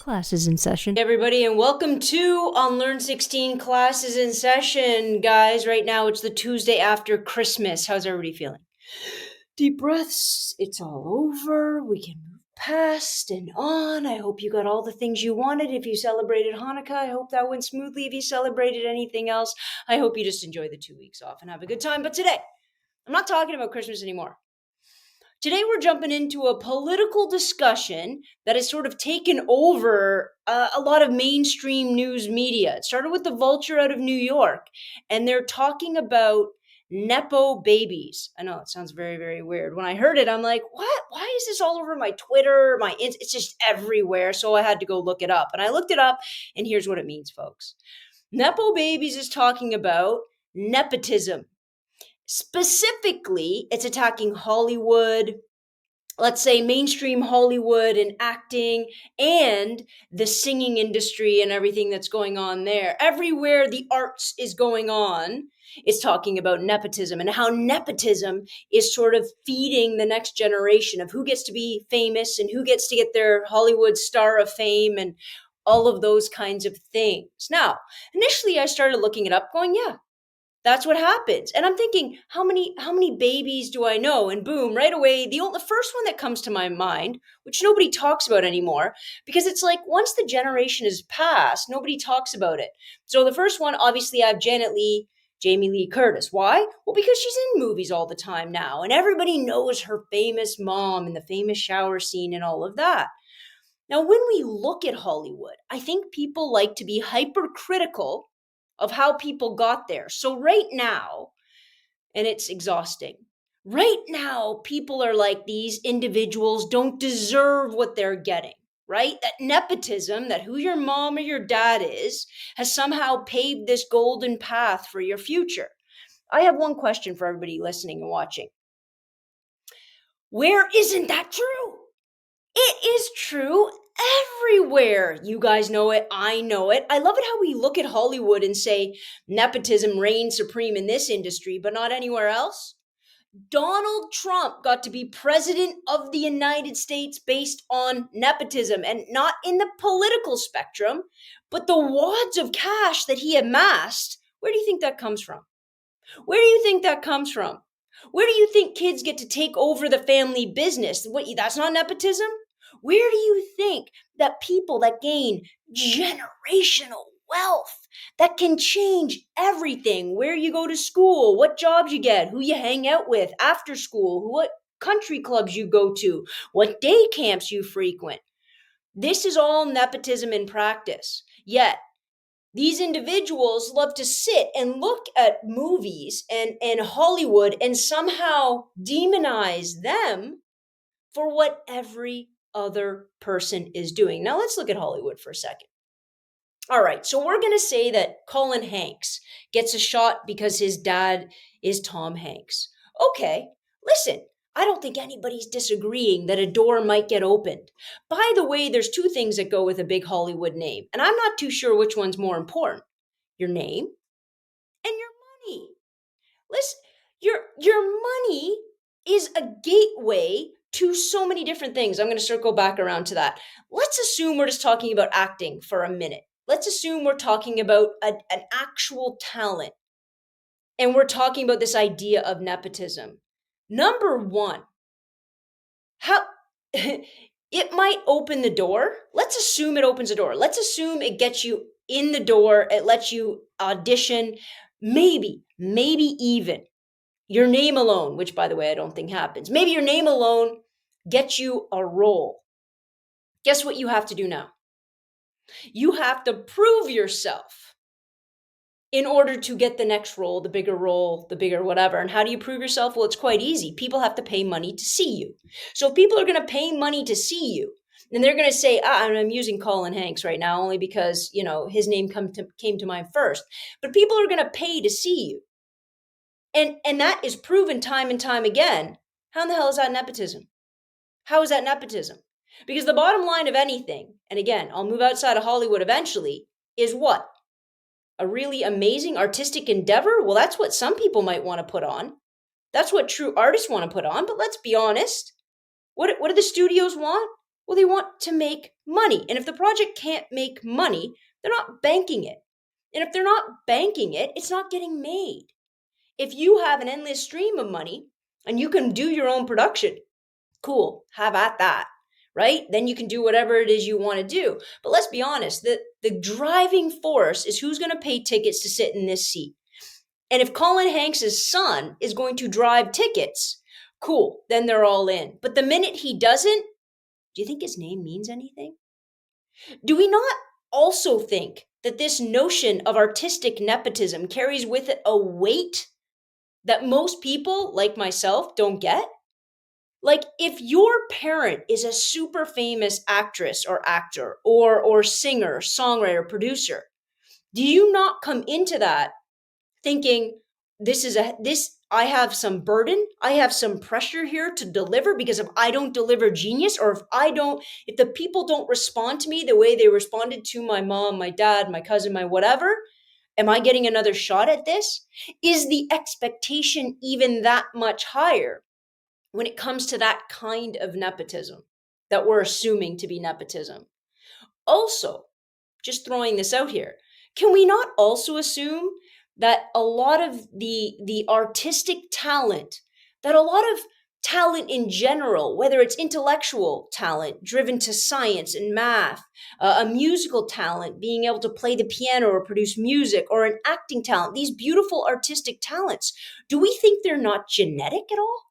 Classes in session. Hey everybody, and welcome to Unlearn 16 Classes in Session. Guys, right now it's the Tuesday after Christmas. How's everybody feeling? Deep breaths. It's all over. We can move past and on. I hope you got all the things you wanted. If you celebrated Hanukkah, I hope that went smoothly. If you celebrated anything else, I hope you just enjoy the 2 weeks off and have a good time. But today, I'm not talking about Christmas anymore. Today, we're jumping into a political discussion that has sort of taken over a lot of mainstream news media. It started with the Vulture out of New York, and they're talking about Nepo babies. I know it sounds very, very weird. When I heard it, I'm like, what? Why is this all over my Twitter, it's just everywhere. So I had to go look it up. And I looked it up, and here's what it means, folks. Nepo babies is talking about nepotism. Specifically, it's attacking Hollywood, let's say mainstream Hollywood and acting and the singing industry and everything that's going on there. Everywhere the arts is going on, it's talking about nepotism and how nepotism is sort of feeding the next generation of who gets to be famous and who gets to get their Hollywood star of fame and all of those kinds of things. Now, initially I started looking it up going, yeah, that's what happens. And I'm thinking, how many babies do I know? And boom, right away, the first one that comes to my mind, which nobody talks about anymore, because it's like once the generation is passed, nobody talks about it. So the first one, obviously, I have Jamie Lee Curtis. Why? Well, because she's in movies all the time now, and everybody knows her famous mom and the famous shower scene and all of that. Now, when we look at Hollywood, I think people like to be hypercritical of how people got there. So right now, and it's exhausting, right now, people are like, these individuals don't deserve what they're getting, right? That nepotism, that who your mom or your dad is, has somehow paved this golden path for your future. I have one question for everybody listening and watching. Where isn't that true? It is true everywhere. You guys know it. I know it. I love it how we look at Hollywood and say nepotism reigns supreme in this industry, but not anywhere else. Donald Trump got to be president of the United States based on nepotism, and not in the political spectrum, but the wads of cash that he amassed. Where do you think that comes from? Where do you think that comes from? Where do you think kids get to take over the family business? What, that's not nepotism? Where do you think that people that gain generational wealth that can change everything, where you go to school, what jobs you get, who you hang out with after school, what country clubs you go to, what day camps you frequent? This is all nepotism in practice. Yet, these individuals love to sit and look at movies and Hollywood and somehow demonize them for what every other person is doing. Now let's look at Hollywood for a second. All right, so we're going to say that Colin Hanks gets a shot because his dad is Tom Hanks. Okay, listen, I don't think anybody's disagreeing that a door might get opened. By the way, there's two things that go with a big Hollywood name, and I'm not too sure which one's more important. Your name and your money. Listen, your money is a gateway to so many different things. I'm going to circle back around to that. Let's assume we're just talking about acting for a minute. Let's assume we're talking about an actual talent, and we're talking about this idea of nepotism. Number one, how it might open the door. Let's assume it opens the door. Let's assume it gets you in the door. It lets you audition, maybe even your name alone, which by the way, I don't think happens. Maybe your name alone gets you a role. Guess what you have to do now? You have to prove yourself in order to get the next role, the bigger whatever. And how do you prove yourself? Well, it's quite easy. People have to pay money to see you. So if people are going to pay money to see you, then they're going to say, I'm using Colin Hanks right now only because, his name came to mind first. But people are going to pay to see you. And that is proven time and time again. How in the hell is that nepotism? How is that nepotism? Because the bottom line of anything, and again, I'll move outside of Hollywood eventually, is what? A really amazing artistic endeavor? Well, that's what some people might want to put on. That's what true artists want to put on. But let's be honest. What do the studios want? Well, they want to make money. And if the project can't make money, they're not banking it. And if they're not banking it, it's not getting made. If you have an endless stream of money and you can do your own production, cool, have at that, right? Then you can do whatever it is you want to do. But let's be honest, the driving force is who's going to pay tickets to sit in this seat. And if Colin Hanks' son is going to drive tickets, cool, then they're all in. But the minute he doesn't, do you think his name means anything? Do we not also think that this notion of artistic nepotism carries with it a weight that most people, like myself, don't get? Like, if your parent is a super famous actress or actor or singer, songwriter, producer, do you not come into that thinking this I have some burden, I have some pressure here to deliver, because if I don't deliver genius, or if the people don't respond to me the way they responded to my mom, my dad, my cousin, my whatever, am I getting another shot at this? Is the expectation even that much higher when it comes to that kind of nepotism that we're assuming to be nepotism? Also, just throwing this out here, can we not also assume that a lot of the artistic talent, that a lot of talent in general, whether it's intellectual talent driven to science and math, a musical talent, being able to play the piano or produce music, or an acting talent, these beautiful artistic talents, do we think they're not genetic at all?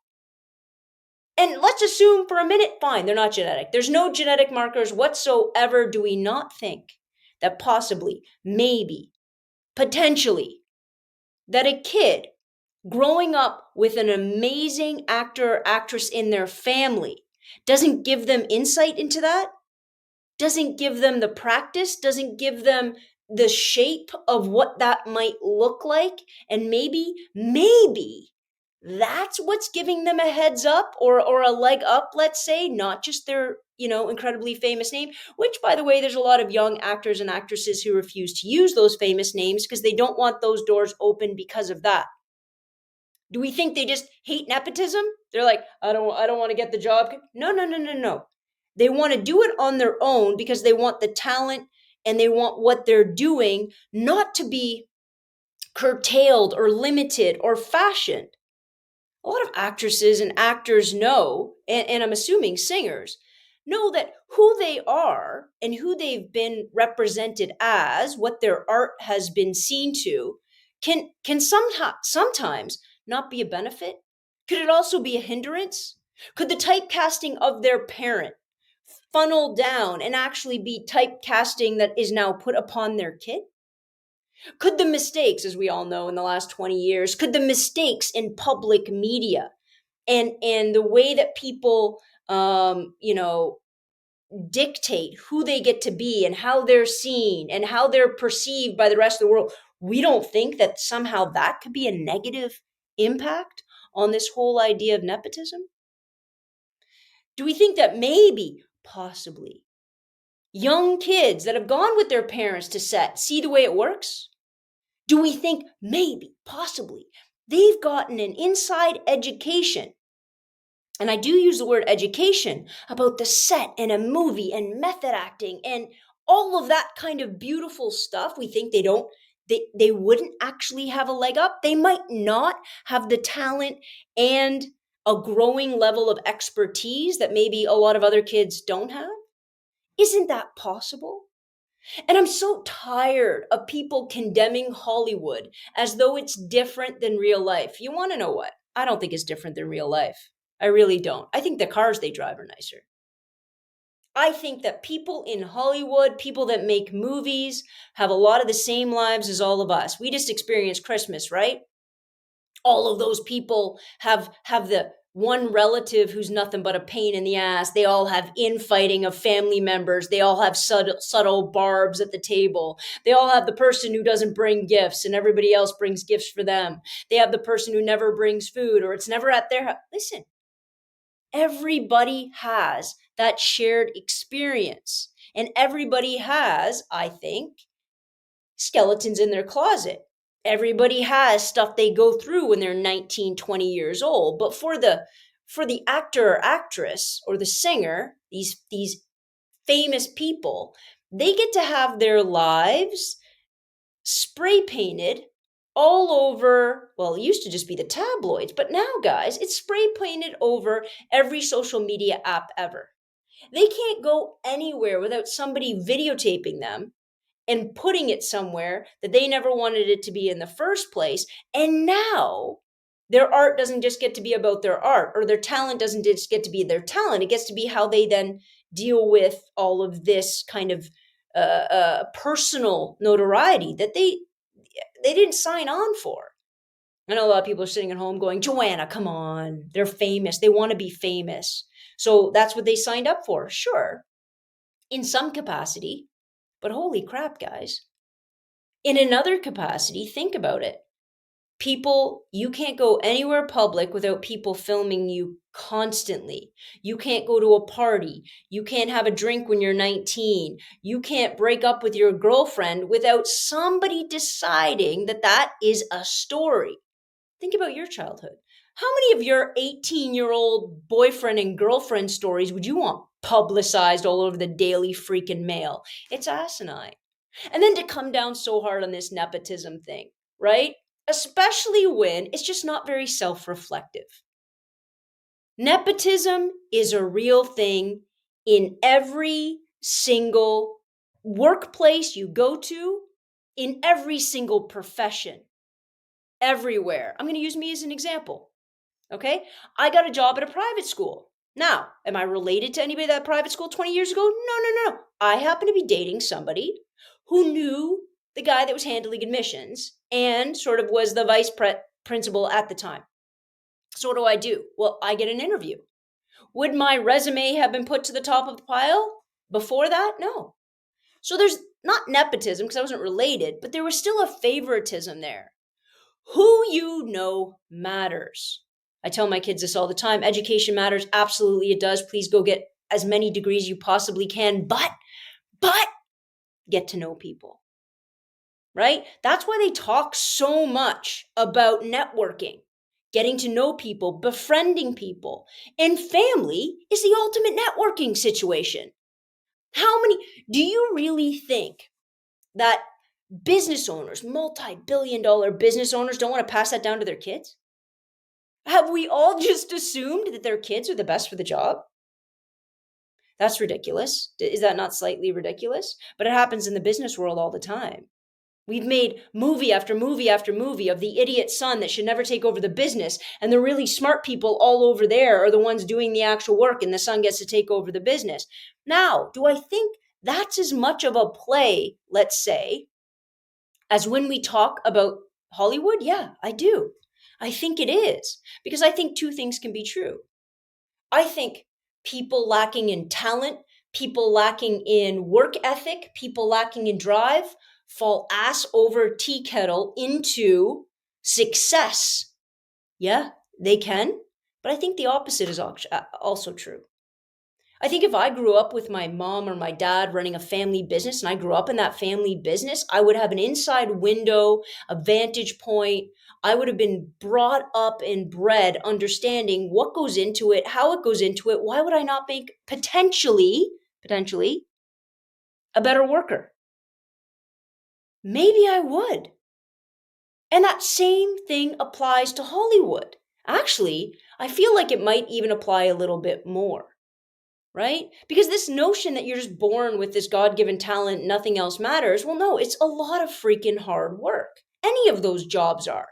And let's assume for a minute, fine, they're not genetic. There's no genetic markers whatsoever. Do we not think that possibly, maybe, potentially, that a kid growing up with an amazing actor or actress in their family doesn't give them insight into that? Doesn't give them the practice? Doesn't give them the shape of what that might look like? And maybe that's what's giving them a heads up, or a leg up, let's say, not just their, incredibly famous name, which, by the way, there's a lot of young actors and actresses who refuse to use those famous names because they don't want those doors open because of that. Do we think they just hate nepotism? They're like, I don't want to get the job. No, no, no, no, no. They want to do it on their own because they want the talent and they want what they're doing not to be curtailed or limited or fashioned. A lot of actresses and actors know, and I'm assuming singers, know that who they are and who they've been represented as, what their art has been seen to, can sometimes not be a benefit. Could it also be a hindrance? Could the typecasting of their parent funnel down and actually be typecasting that is now put upon their kid? Could the mistakes, as we all know in the last 20 years, could the mistakes in public media and the way that people dictate who they get to be and how they're seen and how they're perceived by the rest of the world, we don't think that somehow that could be a negative impact on this whole idea of nepotism? Do we think that maybe, possibly, young kids that have gone with their parents to set see the way it works? Do we think maybe, possibly, they've gotten an inside education? And I do use the word education about the set and a movie and method acting and all of that kind of beautiful stuff. We think they wouldn't actually have a leg up. They might not have the talent and a growing level of expertise that maybe a lot of other kids don't have. Isn't that possible? And I'm so tired of people condemning Hollywood as though it's different than real life. You want to know what? I don't think it's different than real life. I really don't. I think the cars they drive are nicer. I think that people in Hollywood, people that make movies, have a lot of the same lives as all of us. We just experienced Christmas, right? All of those people have the one relative who's nothing but a pain in the ass. They all have infighting of family members. They all have subtle barbs at the table. They all have the person who doesn't bring gifts and everybody else brings gifts for them. They have the person who never brings food or it's never at their house. Listen, everybody has that shared experience. And everybody has, I think, skeletons in their closet. Everybody has stuff they go through when they're 19, 20 years old. But for the actor or actress or the singer, these famous people, they get to have their lives spray painted all over. Well, it used to just be the tabloids, but now, guys, it's spray painted over every social media app ever. They can't go anywhere without somebody videotaping them and putting it somewhere that they never wanted it to be in the first place. And now their art doesn't just get to be about their art, or their talent doesn't just get to be their talent. It gets to be how they then deal with all of this kind of personal notoriety that they didn't sign on for. I know a lot of people are sitting at home going, Joanna, come on. They're famous. They want to be famous. So that's what they signed up for. Sure, in some capacity. But holy crap, guys. In another capacity, think about it. People, you can't go anywhere public without people filming you constantly. You can't go to a party. You can't have a drink when you're 19. You can't break up with your girlfriend without somebody deciding that that is a story. Think about your childhood. How many of your 18-year-old boyfriend and girlfriend stories would you want publicized all over the Daily freaking Mail? It's asinine. And then to come down so hard on this nepotism thing, right? Especially when it's just not very self-reflective. Nepotism is a real thing in every single workplace you go to, in every single profession, everywhere. I'm going to use me as an example. Okay? I got a job at a private school. Now, am I related to anybody at that private school 20 years ago? No. I happen to be dating somebody who knew the guy that was handling admissions and sort of was the vice principal at the time. So what do I do? Well, I get an interview. Would my resume have been put to the top of the pile before that? No. So there's not nepotism because I wasn't related, but there was still a favoritism there. Who you know matters. I tell my kids this all the time. Education matters. Absolutely, it does. Please go get as many degrees you possibly can, but get to know people, right? That's why they talk so much about networking, getting to know people, befriending people. And family is the ultimate networking situation. Do you really think that business owners, multi-billion-dollar business owners, don't want to pass that down to their kids? Have we all just assumed that their kids are the best for the job? That's ridiculous. Is that not slightly ridiculous? But it happens in the business world all the time. We've made movie after movie after movie of the idiot son that should never take over the business, and the really smart people all over there are the ones doing the actual work, and the son gets to take over the business. Now, do I think that's as much of a play, let's say, as when we talk about Hollywood? Yeah, I do. I think it is, because I think two things can be true. I think people lacking in talent, people lacking in work ethic, people lacking in drive fall ass over tea kettle into success. Yeah, they can, but I think the opposite is also true. I think if I grew up with my mom or my dad running a family business and I grew up in that family business, I would have an inside window, a vantage point. I would have been brought up and bred understanding what goes into it, how it goes into it. Why would I not make potentially a better worker? Maybe I would. And that same thing applies to Hollywood. Actually, I feel like it might even apply a little bit more. Right? Because this notion that you're just born with this God-given talent, nothing else matters. Well, no, it's a lot of freaking hard work. Any of those jobs are.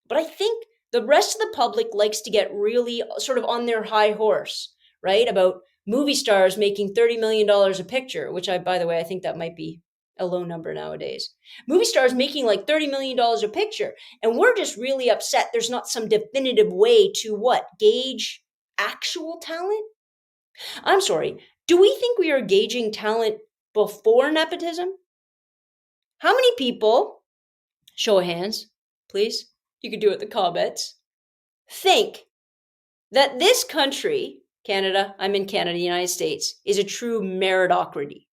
But I think the rest of the public likes to get really sort of on their high horse, right? About movie stars making $30 million a picture, which by the way, I think that might be a low number nowadays. Movie stars making like $30 million a picture. And we're just really upset there's not some definitive way to gauge actual talent? I'm sorry, do we think we are gauging talent before nepotism? How many people, show of hands, please, you could do it in the comments, think that this country, Canada, I'm in Canada, the United States, is a true meritocracy?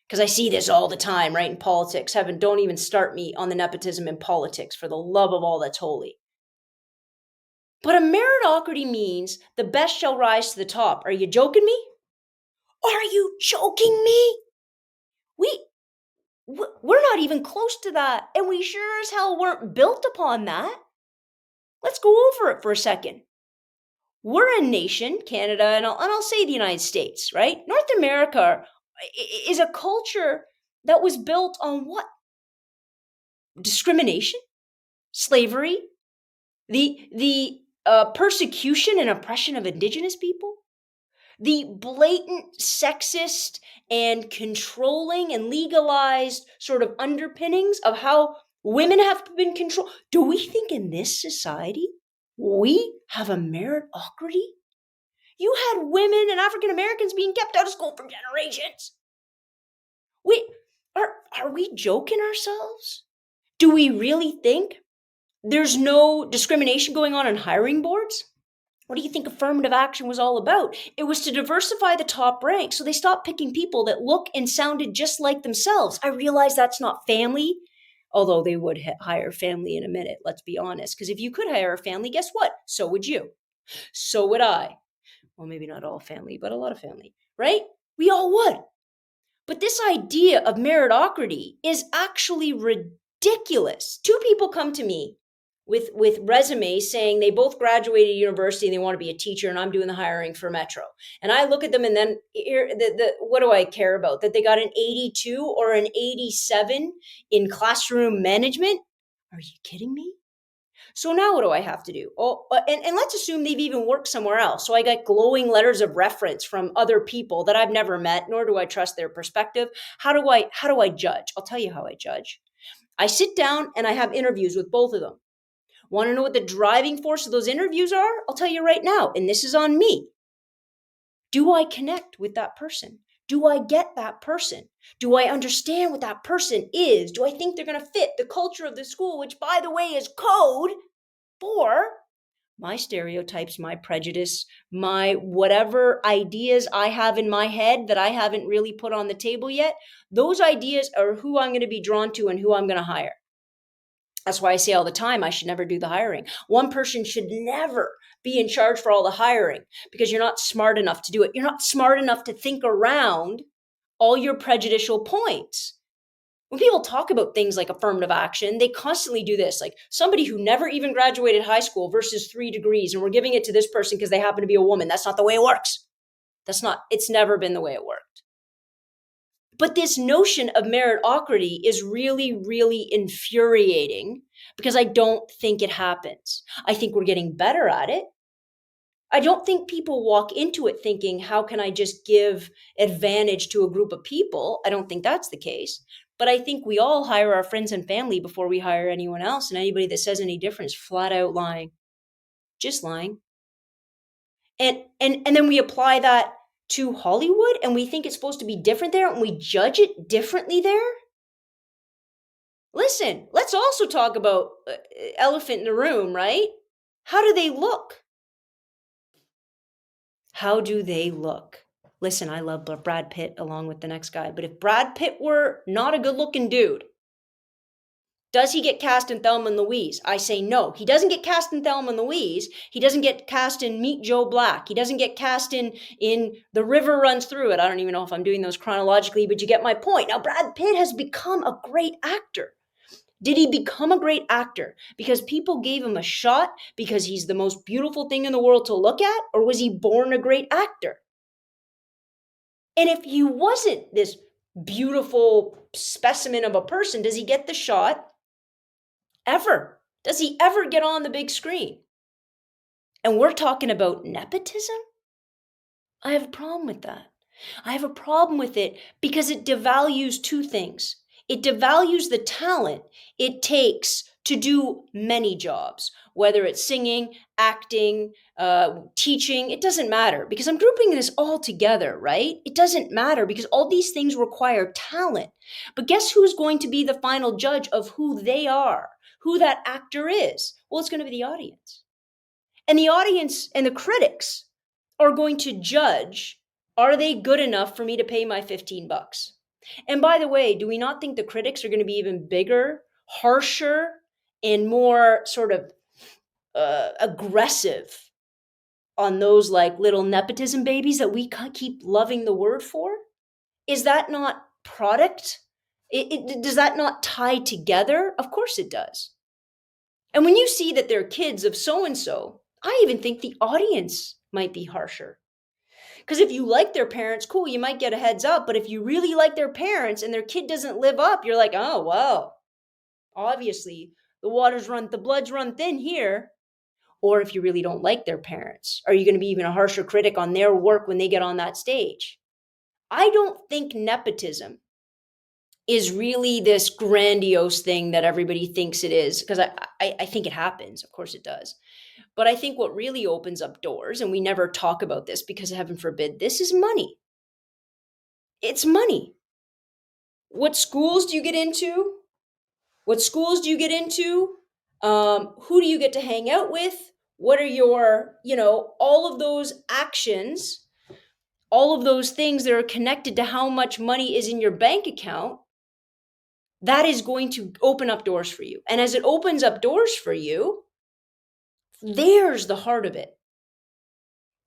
Because I see this all the time, right, in politics. Heaven, don't even start me on the nepotism in politics, for the love of all that's holy. But a meritocracy means the best shall rise to the top. Are you joking me? Are you joking me? We we're not even close to that, and we sure as hell weren't built upon that. Let's go over it for a second. We're a nation, Canada, and I'll say the United States, right? North America is a culture that was built on what? Discrimination, slavery, the persecution and oppression of Indigenous people, the blatant sexist and controlling and legalized sort of underpinnings of how women have been controlled. Do we think in this society we have a meritocracy? You had women and African Americans being kept out of school for generations. We are we joking ourselves? Do we really think there's no discrimination going on in hiring boards? What do you think affirmative action was all about? It was to diversify the top ranks so they stopped picking people that look and sounded just like themselves. I realize that's not family, although they would hire family in a minute, let's be honest. Because if you could hire a family, guess what? So would you. So would I. Well, maybe not all family, but a lot of family, right? We all would. But this idea of meritocracy is actually ridiculous. Two people come to me with resumes saying they both graduated university and they want to be a teacher, and I'm doing the hiring for Metro. And I look at them and then what do I care about? That they got an 82 or an 87 in classroom management? Are you kidding me? So now what do I have to do? Oh, and let's assume they've even worked somewhere else. So I got glowing letters of reference from other people that I've never met, nor do I trust their perspective. How do I judge? I'll tell you how I judge. I sit down and I have interviews with both of them. Want to know what the driving force of those interviews are? I'll tell you right now, and this is on me. Do I connect with that person? Do I get that person? Do I understand what that person is? Do I think they're going to fit the culture of the school, which, by the way, is code for my stereotypes, my prejudice, my whatever ideas I have in my head that I haven't really put on the table yet? Those ideas are who I'm going to be drawn to and who I'm going to hire. That's why I say all the time, I should never do the hiring. One person should never be in charge for all the hiring because you're not smart enough to do it. You're not smart enough to think around all your prejudicial points. When people talk about things like affirmative action, they constantly do this, like somebody who never even graduated high school versus 3 degrees, and we're giving it to this person because they happen to be a woman. That's not the way it works. It's never been the way it worked. But this notion of meritocracy is really, really infuriating because I don't think it happens. I think we're getting better at it. I don't think people walk into it thinking, how can I just give advantage to a group of people? I don't think that's the case. But I think we all hire our friends and family before we hire anyone else. And anybody that says any different is flat out lying. Just lying. And then we apply that to Hollywood and we think it's supposed to be different there and we judge it differently there? Listen, let's also talk about elephant in the room, right? How do they look? How do they look? Listen, I love Brad Pitt along with the next guy, but if Brad Pitt were not a good-looking dude, does he get cast in Thelma and Louise? I say no. He doesn't get cast in Thelma and Louise. He doesn't get cast in Meet Joe Black. He doesn't get cast in The River Runs Through It. I don't even know if I'm doing those chronologically, but you get my point. Now, Brad Pitt has become a great actor. Did he become a great actor because people gave him a shot because he's the most beautiful thing in the world to look at? Or was he born a great actor? And if he wasn't this beautiful specimen of a person, does he get the shot? Ever? Does he ever get on the big screen? And we're talking about nepotism? I have a problem with that. I have a problem with it because it devalues two things. It devalues the talent it takes to do many jobs, whether it's singing, acting, teaching. It doesn't matter because I'm grouping this all together, right? It doesn't matter because all these things require talent. But guess who's going to be the final judge of who they are, who that actor is? Well, it's going to be the audience. And the audience and the critics are going to judge, are they good enough for me to pay my $15? And by the way, do we not think the critics are going to be even bigger, harsher, and more sort of aggressive on those like little nepotism babies that we keep loving the word for? Is that not product? Does that not tie together? Of course it does. And when you see that they're kids of so and so, I even think the audience might be harsher. Because if you like their parents, cool, you might get a heads up. But if you really like their parents and their kid doesn't live up, you're like, oh, well, obviously the blood's run thin here. Or if you really don't like their parents, are you going to be even a harsher critic on their work when they get on that stage? I don't think nepotism is really this grandiose thing that everybody thinks it is, because I think it happens. Of course it does. But I think what really opens up doors, and we never talk about this because heaven forbid, this is money. It's money. What schools do you get into? What schools do you get into? Who do you get to hang out with? What are your, all of those actions, all of those things that are connected to how much money is in your bank account? That is going to open up doors for you. And as it opens up doors for you, there's the heart of it,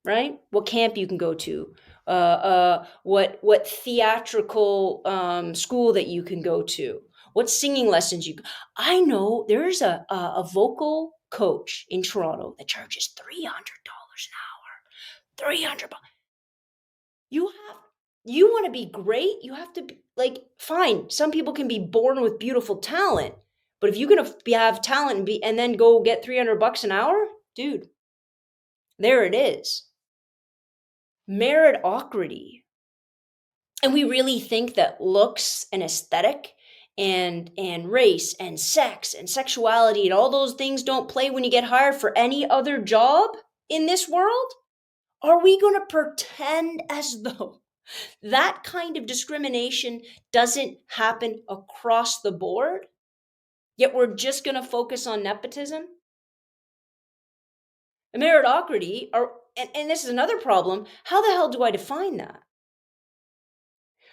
right? What camp you can go to, what theatrical school that you can go to, what singing lessons you. I know there's a vocal coach in Toronto that charges $300 an hour. $300. You have you want to be great, you have to be like, fine, some people can be born with beautiful talent, but if you're going to have talent and then go get $300 an hour, dude, there it is. Meritocracy. And we really think that looks and aesthetic and race and sex and sexuality and all those things don't play when you get hired for any other job in this world? Are we going to pretend as though that kind of discrimination doesn't happen across the board? Yet we're just going to focus on nepotism? And meritocracy, and this is another problem. How the hell do I define that?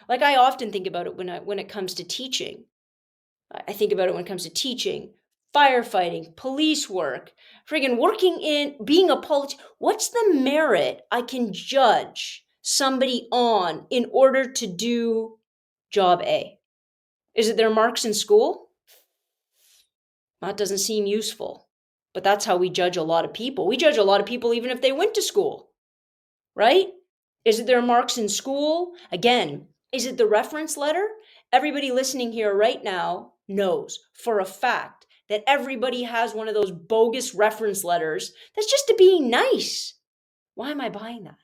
Like, I often think about it when it comes to teaching. I think about it when it comes to teaching, firefighting, police work, friggin' working in, being a politician. What's the merit I can judge somebody on in order to do job A? Is it their marks in school? That doesn't seem useful. But that's how we judge a lot of people. We judge a lot of people even if they went to school, right? Is it their marks in school? Again, is it the reference letter? Everybody listening here right now knows for a fact that everybody has one of those bogus reference letters that's just to be nice. Why am I buying that?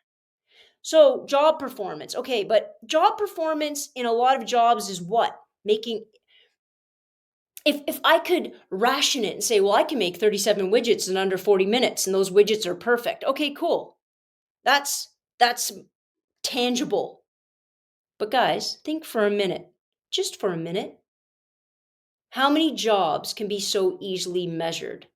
So, job performance. Okay, but job performance in a lot of jobs is what? Making, if I could ration it and say, well, I can make 37 widgets in under 40 minutes and those widgets are perfect. Okay, cool. That's tangible. But guys, think for a minute, just for a minute. How many jobs can be so easily measured?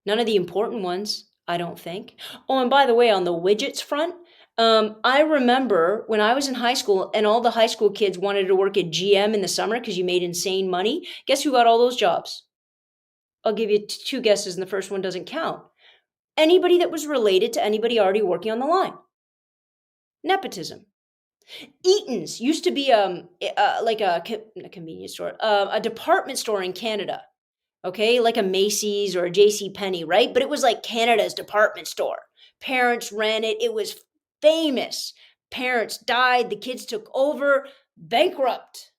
None of the important ones, I don't think. Oh, and by the way, on the widgets front, I remember when I was in high school and all the high school kids wanted to work at GM in the summer because you made insane money. Guess who got all those jobs? I'll give you two guesses, and the first one doesn't count. Anybody that was related to anybody already working on the line. Nepotism. Eaton's used to be like a convenience store, a department store in Canada. Okay, like a Macy's or a J.C. Penney, right? But it was like Canada's department store. Parents ran it. It was famous. Parents died. The kids took over. Bankrupt.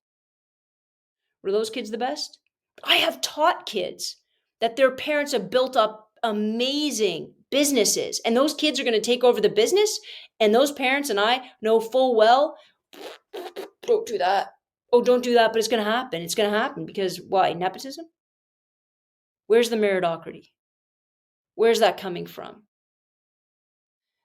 Were those kids the best? I have taught kids that their parents have built up amazing businesses, and those kids are going to take over the business, and those parents and I know full well, don't do that. Oh, don't do that, but it's going to happen. It's going to happen because why? Nepotism? Where's the meritocracy? Where's that coming from?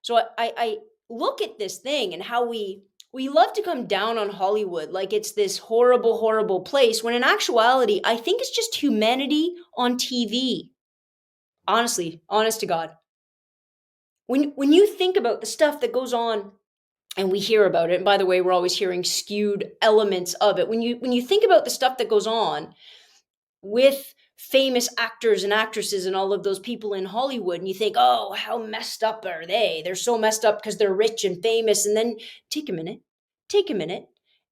So I look at this thing and how we love to come down on Hollywood like it's this horrible, horrible place, when in actuality, I think it's just humanity on TV. Honestly, honest to God. When you think about the stuff that goes on and we hear about it, and by the way, we're always hearing skewed elements of it. When you think about the stuff that goes on with famous actors and actresses and all of those people in Hollywood, and you think, oh, how messed up are they? They're so messed up because they're rich and famous. And then take a minute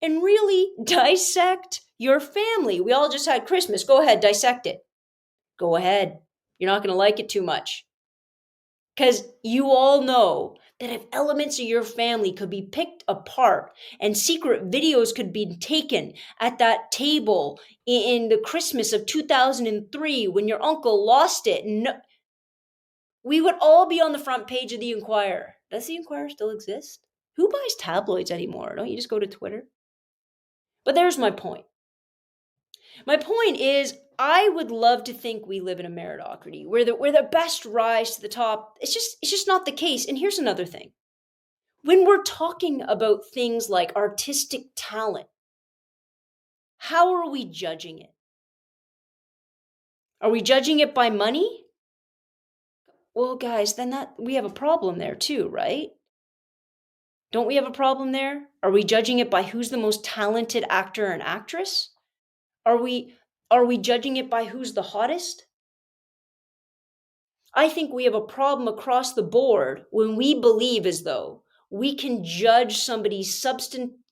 and really dissect your family. We all just had Christmas. Go ahead, dissect it. Go ahead. You're not going to like it too much. Because you all know that if elements of your family could be picked apart and secret videos could be taken at that table in the Christmas of 2003 when your uncle lost it, we would all be on the front page of the Inquirer. Does the Inquirer still exist? Who buys tabloids anymore? Don't you just go to Twitter? But there's my point. My point is, I would love to think we live in a meritocracy where the best rise to the top. It's just not the case. And here's another thing. When we're talking about things like artistic talent, how are we judging it? Are we judging it by money? Well, guys, then that we have a problem there too, right? Don't we have a problem there? Are we judging it by who's the most talented actor and actress? Are we judging it by who's the hottest? I think we have a problem across the board when we believe as though we can judge somebody's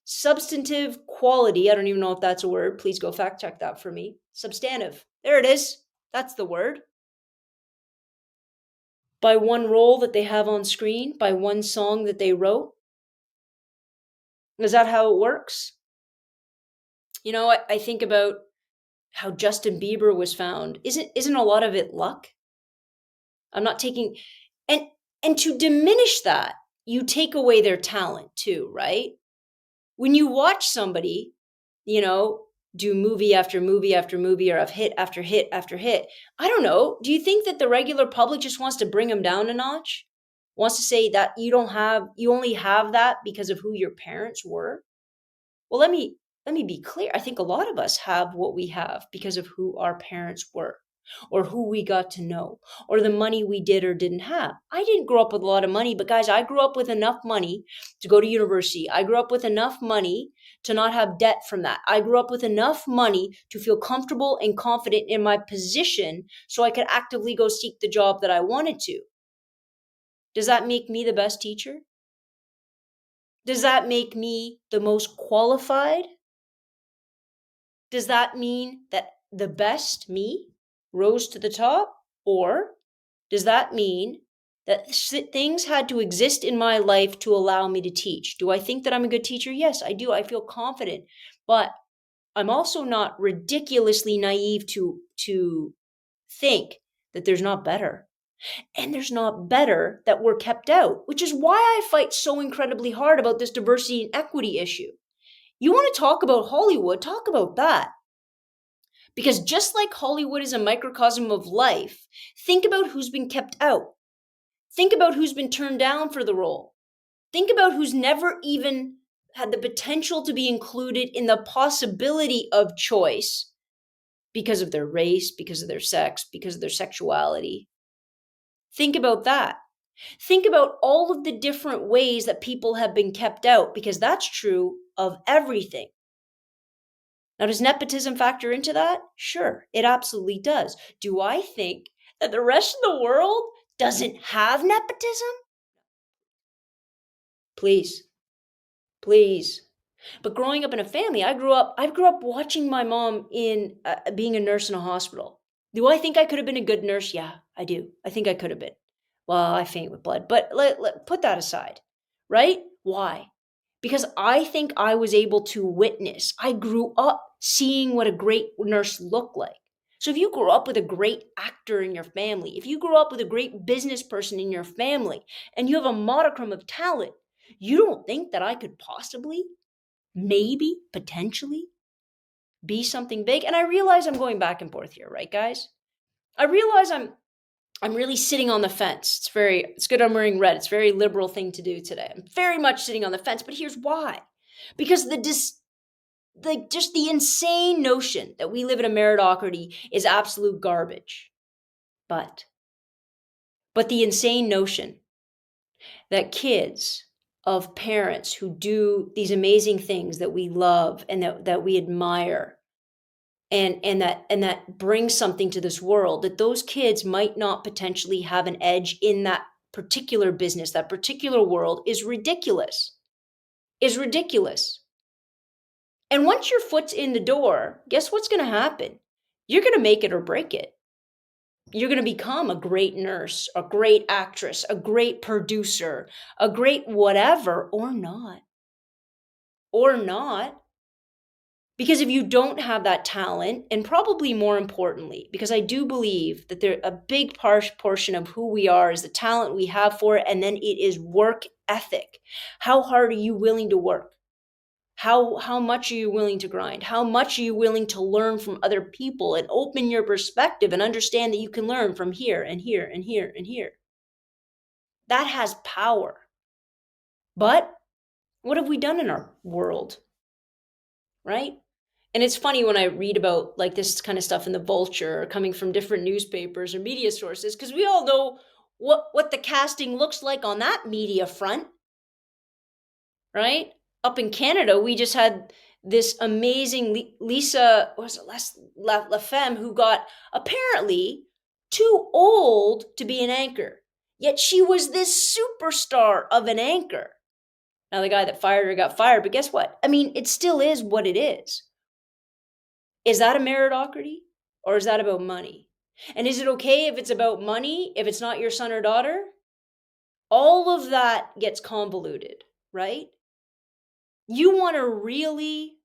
substantive quality. I don't even know if that's a word. Please go fact check that for me. Substantive. There it is. That's the word. By one role that they have on screen, by one song that they wrote. Is that how it works? You know, I think about how Justin Bieber was found. Isn't a lot of it luck? I'm not taking and to diminish that, you take away their talent too, right? When you watch somebody, you know, do movie after movie after movie or have hit after hit after hit, I don't know, do you think that the regular public just wants to bring them down a notch? Wants to say that you only have that because of who your parents were? Well, let me be clear. I think a lot of us have what we have because of who our parents were or who we got to know or the money we did or didn't have. I didn't grow up with a lot of money, but guys, I grew up with enough money to go to university. I grew up with enough money to not have debt from that. I grew up with enough money to feel comfortable and confident in my position so I could actively go seek the job that I wanted to. Does that make me the best teacher? Does that make me the most qualified? Does that mean that the best me rose to the top? Or does that mean that things had to exist in my life to allow me to teach? Do I think that I'm a good teacher? Yes, I do. I feel confident. But I'm also not ridiculously naive to think that there's not better. And there's not better that we're kept out, which is why I fight so incredibly hard about this diversity and equity issue. You want to talk about Hollywood, talk about that. Because just like Hollywood is a microcosm of life, think about who's been kept out. Think about who's been turned down for the role. Think about who's never even had the potential to be included in the possibility of choice because of their race, because of their sex, because of their sexuality. Think about that. Think about all of the different ways that people have been kept out, because that's true of everything. Now, does nepotism factor into that? Sure, it absolutely does. Do I think that the rest of the world doesn't have nepotism? Please, please. But growing up in a family, I grew up watching my mom in being a nurse in a hospital. Do I think I could have been a good nurse? Yeah, I do. I think I could have been. Well, I faint with blood, but put that aside, right? Why? Because I think I was able to witness. I grew up seeing what a great nurse looked like. So if you grew up with a great actor in your family, if you grew up with a great business person in your family, and you have a modicum of talent, you don't think that I could possibly, maybe, potentially be something big? And I realize I'm going back and forth here, right, guys? I realize I'm really sitting on the fence. It's good I'm wearing red. It's a very liberal thing to do today. I'm very much sitting on the fence, but here's why. Because just the insane notion that we live in a meritocracy is absolute garbage. But the insane notion that kids of parents who do these amazing things that we love and that we admire and that brings something to this world, that those kids might not potentially have an edge in that particular business, that particular world, is ridiculous. Is ridiculous. And once your foot's in the door, guess what's going to happen? You're going to make it or break it. You're going to become a great nurse, a great actress, a great producer, a great whatever, or not. Or not. Because if you don't have that talent, and probably more importantly, because I do believe that a big portion of who we are is the talent we have for it, and then it is work ethic. How hard are you willing to work? How much are you willing to grind? How much are you willing to learn from other people and open your perspective and understand that you can learn from here and here and here and here? That has power. But what have we done in our world? Right? And it's funny when I read about like this kind of stuff in the Vulture coming from different newspapers or media sources, because we all know what the casting looks like on that media front, right? Up in Canada, we just had this amazing Lisa, was it La Femme, who got apparently too old to be an anchor. Yet she was this superstar of an anchor. Now the guy that fired her got fired, but guess what? I mean, it still is what it is. Is that a meritocracy, or is that about money? And is it okay if it's about money, if it's not your son or daughter? All of that gets convoluted, right? You want to really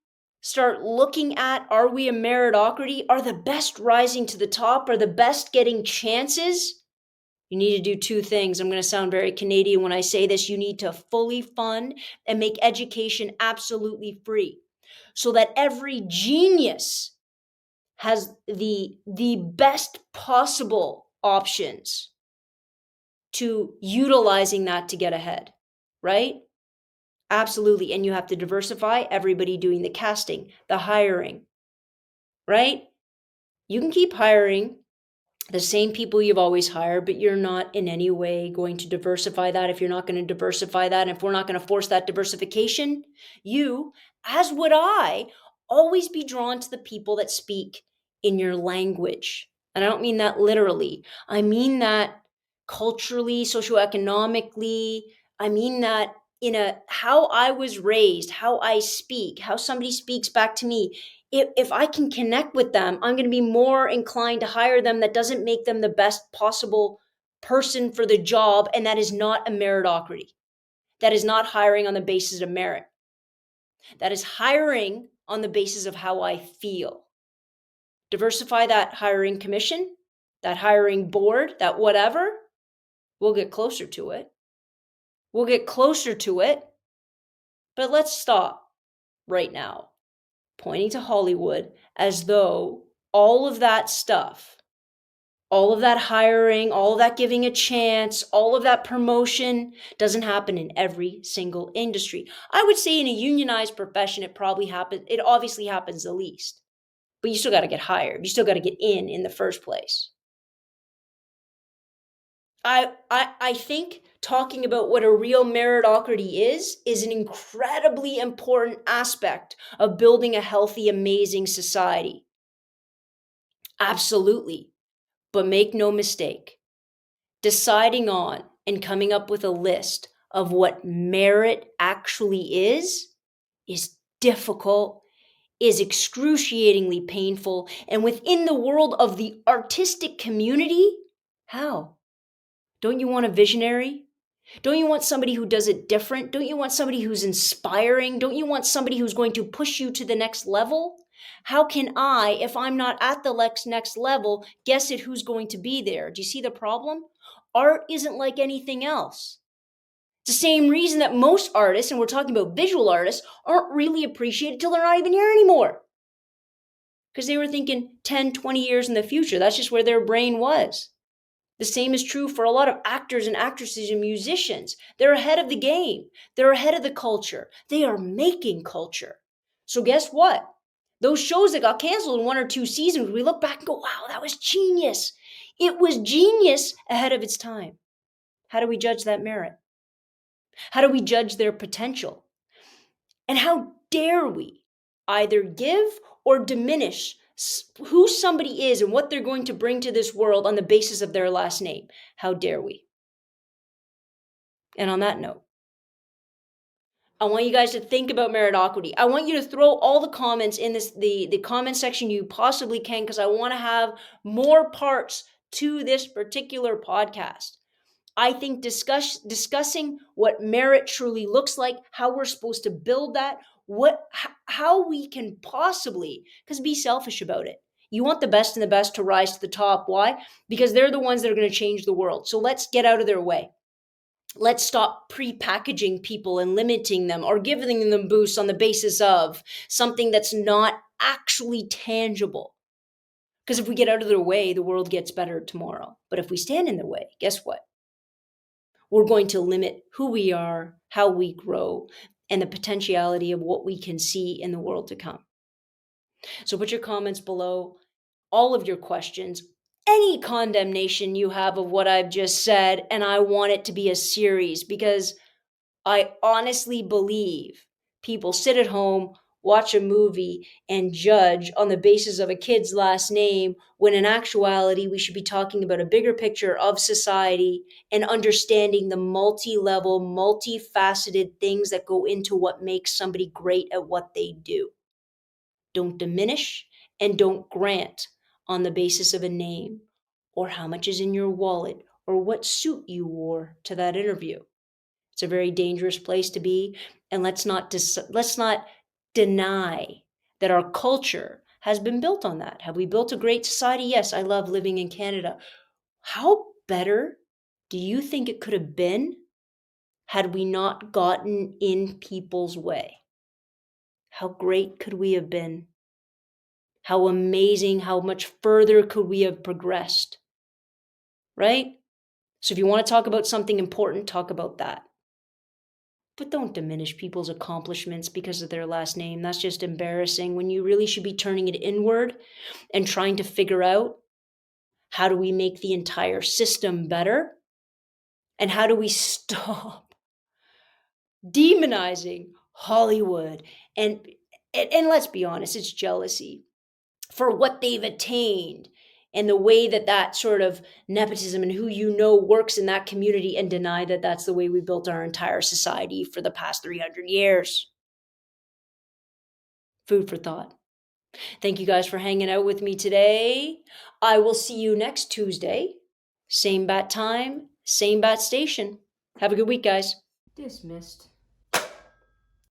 start looking at, are we a meritocracy? Are the best rising to the top? Are the best getting chances? You need to do two things. I'm going to sound very Canadian when I say this. You need to fully fund and make education absolutely free so that every genius has the best possible options to utilizing that to get ahead, right? Absolutely. And you have to diversify everybody doing the casting, the hiring, right? You can keep hiring the same people you've always hired, but you're not in any way going to diversify that. If you're not going to diversify that, and if we're not going to force that diversification, you, as would I, always be drawn to the people that speak in your language. And I don't mean that literally. I mean that culturally, socioeconomically. I mean that in a how I was raised, how I speak, how somebody speaks back to me. If I can connect with them, I'm going to be more inclined to hire them. That doesn't make them the best possible person for the job. And that is not a meritocracy. That is not hiring on the basis of merit. That is hiring on the basis of how I feel. Diversify that hiring commission, that hiring board, that whatever. We'll get closer to it. We'll get closer to it. But let's stop right now pointing to Hollywood as though all of that stuff, all of that hiring, all of that giving a chance, all of that promotion doesn't happen in every single industry. I would say in a unionized profession, it obviously happens the least. But you still got to get hired. You still got to get in the first place. I think talking about what a real meritocracy is an incredibly important aspect of building a healthy, amazing society. Absolutely. But make no mistake, deciding on and coming up with a list of what merit actually is difficult, is excruciatingly painful, and within the world of the artistic community, how? Don't you want a visionary? Don't you want somebody who does it different? Don't you want somebody who's inspiring? Don't you want somebody who's going to push you to the next level? How can I, if I'm not at the next level, guess at who's going to be there? Do you see the problem? Art isn't like anything else. It's the same reason that most artists, and we're talking about visual artists, aren't really appreciated till they're not even here anymore. Because they were thinking 10, 20 years in the future. That's just where their brain was. The same is true for a lot of actors and actresses and musicians. They're ahead of the game. They're ahead of the culture. They are making culture. So guess what? Those shows that got canceled in 1 or 2 seasons, we look back and go, wow, that was genius. It was genius ahead of its time. How do we judge that merit? How do we judge their potential? And how dare we either give or diminish who somebody is and what they're going to bring to this world on the basis of their last name. How dare we? And on that note, I want you guys to think about meritocracy. I want you to throw all the comments in the comment section you possibly can, because I want to have more parts to this particular podcast. I think discussing what merit truly looks like, how we're supposed to build that, how we can possibly, because be selfish about it. You want the best and the best to rise to the top. Why? Because they're the ones that are going to change the world. So let's get out of their way. Let's stop pre-packaging people and limiting them or giving them boosts on the basis of something that's not actually tangible. Because if we get out of their way, the world gets better tomorrow. But if we stand in their way, guess what? We're going to limit who we are, how we grow, and the potentiality of what we can see in the world to come. So put your comments below, all of your questions, any condemnation you have of what I've just said, and I want it to be a series, because I honestly believe people sit at home, watch a movie, and judge on the basis of a kid's last name, when in actuality, we should be talking about a bigger picture of society and understanding the multi-level, multifaceted things that go into what makes somebody great at what they do. Don't diminish and don't grant on the basis of a name or how much is in your wallet or what suit you wore to that interview. It's a very dangerous place to be, and let's not deny that our culture has been built on that. Have we built a great society? Yes, I love living in Canada. How better do you think it could have been had we not gotten in people's way? How great could we have been? How amazing, how much further could we have progressed? Right? So if you want to talk about something important, talk about that. But don't diminish people's accomplishments because of their last name. That's just embarrassing, when you really should be turning it inward and trying to figure out, how do we make the entire system better? And how do we stop demonizing Hollywood? And let's be honest, it's jealousy for what they've attained and the way that sort of nepotism and who you know works in that community, and deny that that's the way we built our entire society for the past 300 years. Food for thought. Thank you guys for hanging out with me today. I will see you next Tuesday. Same bat time, same bat station. Have a good week, guys. Dismissed.